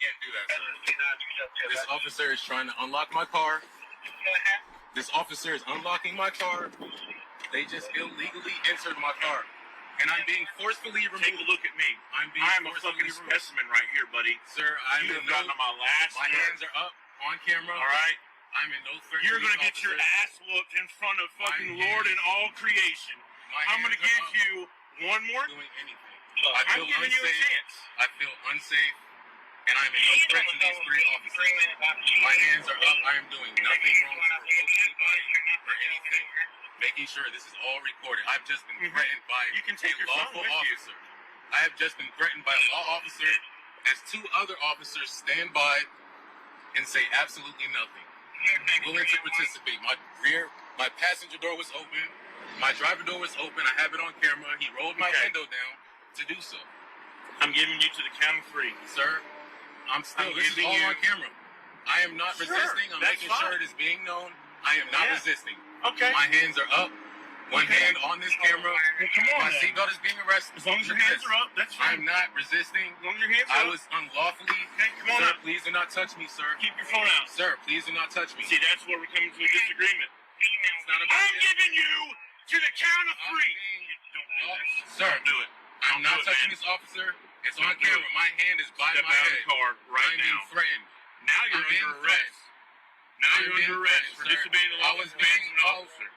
Can't do that, sir. This officer is trying to unlock my car. This officer is unlocking my car. They just illegally entered my car. And I'm being forcefully removed. Take a look at me. I'm a fucking specimen right here, buddy. Sir, I'm you have gotten on my last My hands are up on camera. All right? I'm in no threat. You're going to get your ass whooped in front of fucking Lord and all creation. I'm going to give you one more. Doing anything. I'm giving you a chance. I feel unsafe. And I'm in no threat to these three officers. My hands are up. I am doing nothing wrong to provoke anybody or anything. Making sure this is all recorded. I've just been threatened by a lawful officer. I have just been threatened by a law officer as two other officers stand by and say absolutely nothing. Willing to participate. My passenger door was open. My driver door was open. I have it on camera. He rolled my window down to do so. I'm giving you to the count of 3. Sir, this is all on camera. I am not resisting. I'm making sure it is being known. I am not resisting. Okay. My hands are up. One hand on this camera. Well, come on. My seatbelt is being arrested. As long as your hands are up, that's fine. I'm not resisting. As long as your hands are up. I was unlawfully. Okay, come on. Sir, please do not touch me, sir. Keep your phone out. Sir, please do not touch me. See, that's where we're coming to a disagreement. It's not about I'm giving you to the count of 3. Don't do this. Sir, don't do it. I'm not touching this officer. It's on camera. My hand is by my head. Car right I'm being threatened. Now you're under arrest. Now you're under arrest for disobeying the law. I was being officer.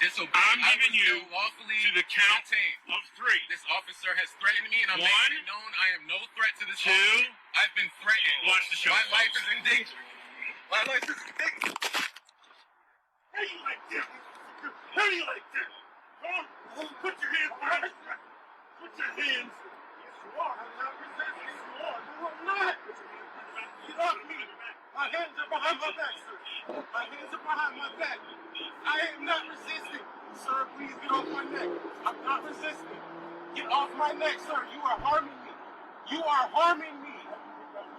Disobeyed. I'm giving you lawfully to the count of 3. This officer has threatened me, and I'm making it known I am no threat to this 2. officer. I've been threatened. Watch the show. My life is in danger. My life is in danger. How do you like this? How do you like this? Come on. Put your hands behind your back. Put your hands. Yes, you are. I'm not resisting. Yes, you are. You are not. Get off me. My hands are behind my back, sir. My hands are behind my back. I am not resisting. Sir, please get off my neck. I'm not resisting. Get off my neck, sir. You are harming me. You are harming me.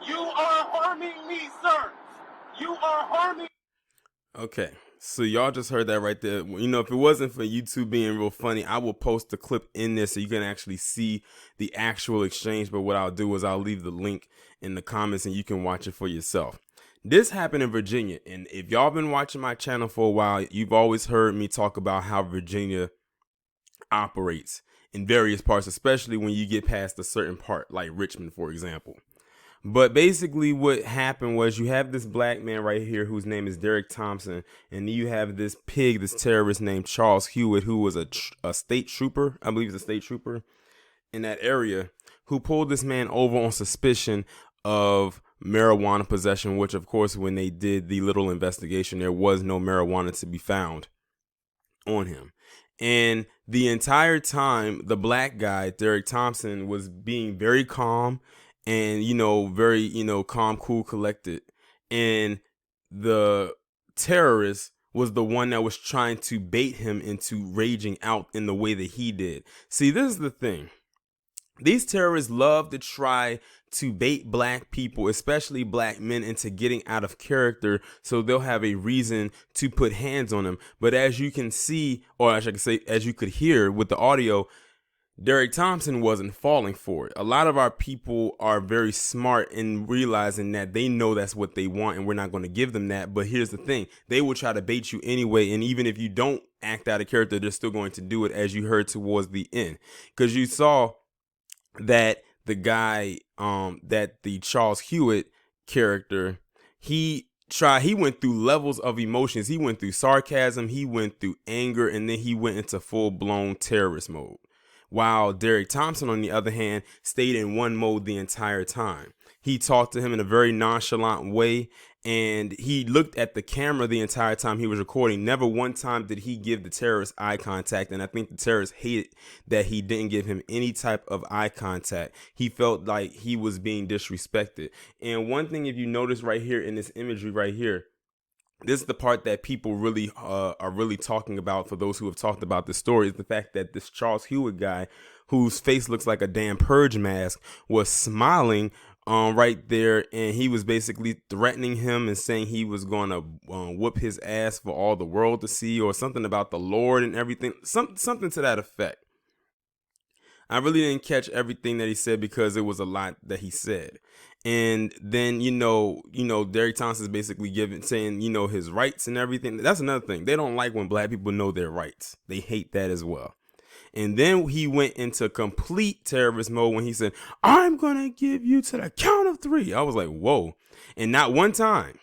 You are harming me, sir. You are harming. Okay, so y'all just heard that right there. You know, if it wasn't for YouTube being real funny, I will post the clip in there so you can actually see the actual exchange. But what I'll do is I'll leave the link in the comments and you can watch it for yourself. This happened in Virginia, and if y'all been watching my channel for a while, you've always heard me talk about how Virginia operates in various parts, especially when you get past a certain part, like Richmond, for example. But basically what happened was you have this black man right here whose name is Derek Thompson, and you have this terrorist named Charles Hewitt, who was a state trooper, I believe he's a state trooper in that area, who pulled this man over on suspicion of marijuana possession, which of course when they did the little investigation, there was no marijuana to be found on him. And the entire time, the black guy, Derek Thompson, was being very calm and, very, calm, cool, collected. And the terrorist was the one that was trying to bait him into raging out in the way that he did. See, this is the thing. These terrorists love to try to bait black people, especially black men, into getting out of character so they'll have a reason to put hands on them. But as you can see, or I should say, as you could hear with the audio, Derek Thompson wasn't falling for it. A lot of our people are very smart in realizing that they know that's what they want and we're not going to give them that. But here's the thing. They will try to bait you anyway. And even if you don't act out of character, they're still going to do it, as you heard towards the end. Because you saw that the guy, that the Charles Hewitt character, he went through levels of emotions. He went through sarcasm, he went through anger, and then he went into full-blown terrorist mode. While Derek Thompson, on the other hand, stayed in one mode the entire time. He talked to him in a very nonchalant way, and he looked at the camera the entire time he was recording. Never one time did he give the terrorist eye contact, and I think the terrorist hated that he didn't give him any type of eye contact. He felt like he was being disrespected. And one thing, if you notice right here in this imagery right here, this is the part that people really are really talking about, for those who have talked about the story, is the fact that this Charles Hewitt guy, whose face looks like a damn purge mask, was smiling right there, and he was basically threatening him and saying he was going to whoop his ass for all the world to see, or something about the Lord and everything, something to that effect. I really didn't catch everything that he said because it was a lot that he said. And then, Derek Thompson's basically saying, his rights and everything. That's another thing. They don't like when black people know their rights. They hate that as well. And then he went into complete terrorist mode when he said, I'm going to give you to the count of 3. I was like, whoa. And not one time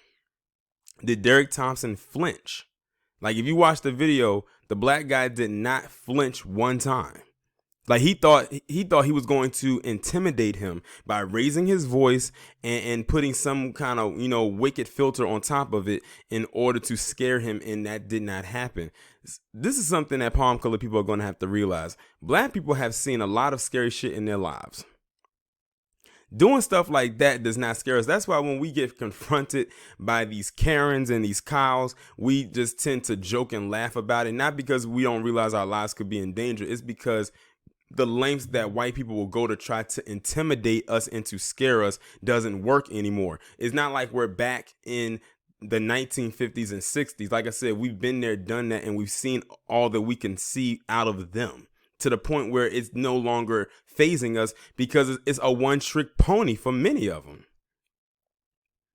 did Derek Thompson flinch. Like, if you watch the video, the black guy did not flinch one time. Like, he thought he was going to intimidate him by raising his voice and putting some kind of, wicked filter on top of it in order to scare him. And that did not happen. This is something that palm colored people are going to have to realize. Black people have seen a lot of scary shit in their lives. Doing stuff like that does not scare us. That's why when we get confronted by these Karens and these cows, we just tend to joke and laugh about it. Not because we don't realize our lives could be in danger. It's because the lengths that white people will go to try to intimidate us and to scare us doesn't work anymore. It's not like we're back in the 1950s and 60s. Like I said, we've been there, done that, and we've seen all that we can see out of them, to the point where it's no longer phasing us because it's a one-trick pony for many of them.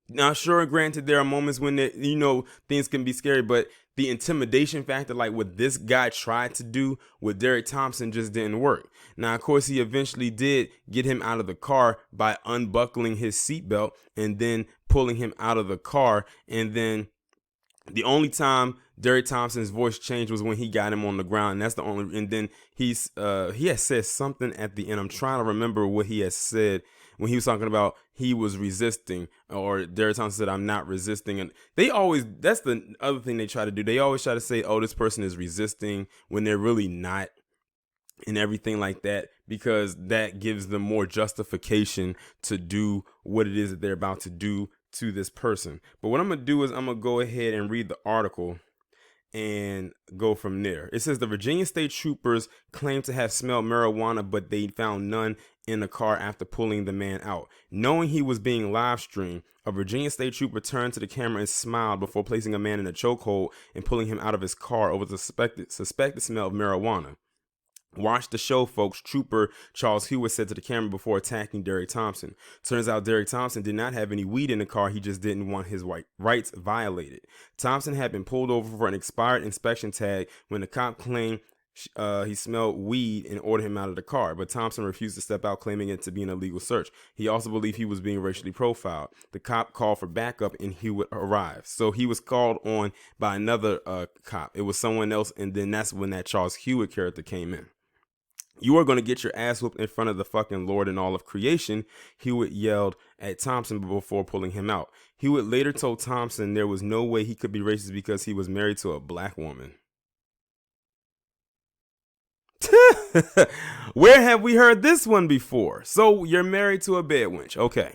Now, sure, granted, there are moments when things can be scary, but the intimidation factor, like what this guy tried to do with Derek Thompson, just didn't work. Now, of course, he eventually did get him out of the car by unbuckling his seatbelt and then pulling him out of the car. And then the only time Derek Thompson's voice changed was when he got him on the ground. And that's the only. And then he had said something at the end. I'm trying to remember what he had said when he was talking about he was resisting, or Derek Thompson said, I'm not resisting. And that's the other thing they try to do. They always try to say, oh, this person is resisting when they're really not, and everything like that, because that gives them more justification to do what it is that they're about to do to this person. But what I'm going to do is I'm going to go ahead and read the article and go from there. It says the Virginia State Troopers claimed to have smelled marijuana, but they found none in the car after pulling the man out. Knowing he was being live streamed, a Virginia State Trooper turned to the camera and smiled before placing a man in a chokehold and pulling him out of his car over the suspected smell of marijuana. Watch the show, folks, Trooper Charles Hewitt said to the camera before attacking Derek Thompson. Turns out Derek Thompson did not have any weed in the car. He just didn't want his rights violated. Thompson had been pulled over for an expired inspection tag when the cop claimed he smelled weed and ordered him out of the car, but Thompson refused to step out, claiming it to be an illegal search. He also believed he was being racially profiled. The cop called for backup and Hewitt arrived. So he was called on by another cop. It was someone else, and then that's when that Charles Hewitt character came in. You are going to get your ass whooped in front of the fucking Lord and all of creation, Hewitt yelled at Thompson before pulling him out. Hewitt later told Thompson there was no way he could be racist because he was married to a black woman. Where have we heard this one before? So you're married to a bed wench. Okay.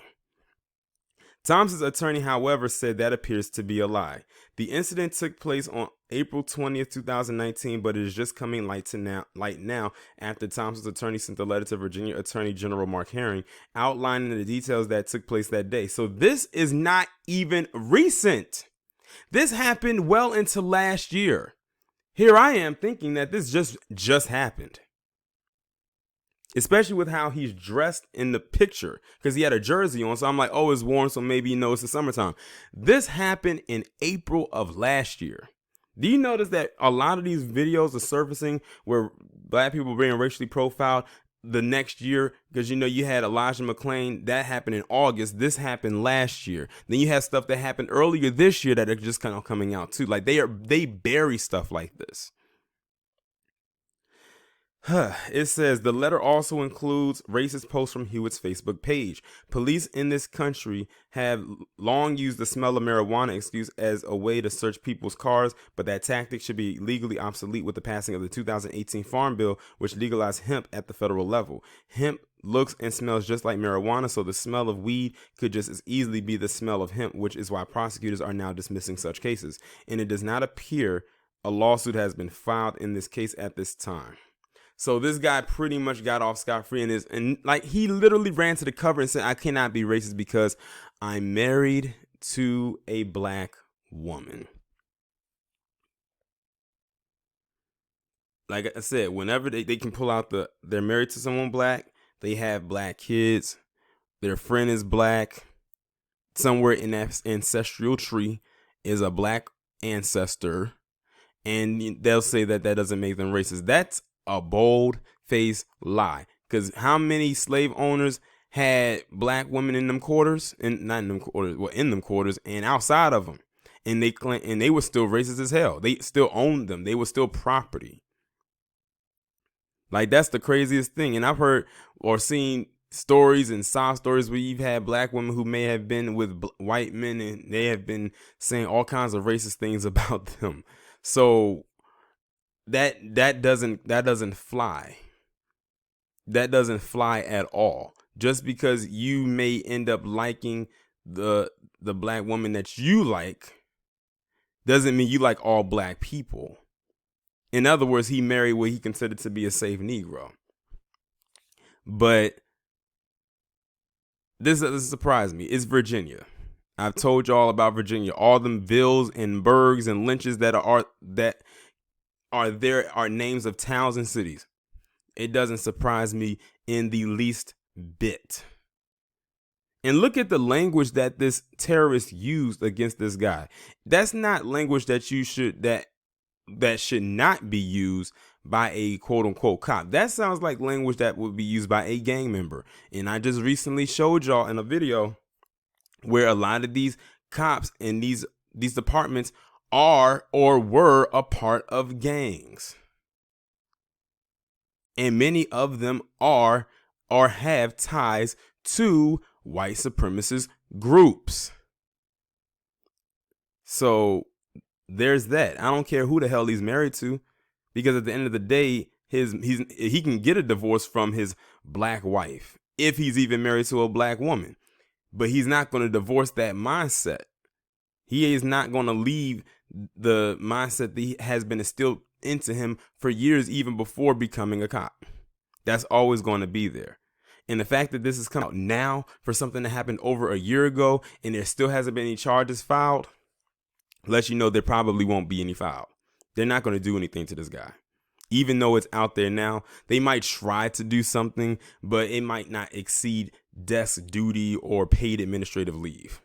Thompson's attorney, however, said that appears to be a lie. The incident took place on April 20th, 2019, but it is just coming light now after Thompson's attorney sent a letter to Virginia Attorney General Mark Herring outlining the details that took place that day. So this is not even recent. This happened well into last year. Here I am thinking that this just happened. Especially with how he's dressed in the picture, because he had a jersey on. So I'm like, oh, it's warm, so maybe it's the summertime. This happened in April of last year. Do you notice that a lot of these videos are surfacing where black people being racially profiled the next year? Because, you had Elijah McClain. That happened in August. This happened last year. Then you have stuff that happened earlier this year that are just kind of coming out too. Like they bury stuff like this. It says the letter also includes racist posts from Hewitt's Facebook page. Police in this country have long used the smell of marijuana excuse as a way to search people's cars, but that tactic should be legally obsolete with the passing of the 2018 Farm Bill, which legalized hemp at the federal level. Hemp looks and smells just like marijuana, so the smell of weed could just as easily be the smell of hemp, which is why prosecutors are now dismissing such cases. And it does not appear a lawsuit has been filed in this case at this time. So this guy pretty much got off scot-free and he literally ran to the cover and said, I cannot be racist because I'm married to a black woman. like I said, whenever they can pull out they're married to someone black, they have black kids, their friend is black, somewhere in that ancestral tree is a black ancestor, and they'll say that doesn't make them racist. That's a bold-faced lie. Because how many slave owners had black women in them quarters, and not in them quarters, well, in them quarters and outside of them, and they were still racist as hell. They still owned them. They were still property. Like, that's the craziest thing. And I've heard or seen stories and sob stories where you've had black women who may have been with white men, and they have been saying all kinds of racist things about them. So that doesn't fly. That doesn't fly at all. Just because you may end up liking the black woman that you like doesn't mean you like all black people. In other words, he married what he considered to be a safe Negro. But this surprised me. It's Virginia. I've told y'all about Virginia. All them villes and burgs and lynches that are there are names of towns and cities. It doesn't surprise me in the least bit. And look at the language that this terrorist used against this guy. That's not language that should not be used by a quote unquote cop. That sounds like language that would be used by a gang member. And I just recently showed y'all in a video where a lot of these cops in these departments are or were a part of gangs. And many of them are or have ties to white supremacist groups. So there's that. I don't care who the hell he's married to, because at the end of the day, he can get a divorce from his black wife if he's even married to a black woman. But he's not going to divorce that mindset. He is not going to leave the mindset that has been instilled into him for years, even before becoming a cop. That's always going to be there. And the fact that this is coming out now for something that happened over a year ago and there still hasn't been any charges filed lets you know there probably won't be any filed. They're not going to do anything to this guy. Even though it's out there now, they might try to do something, but it might not exceed desk duty or paid administrative leave.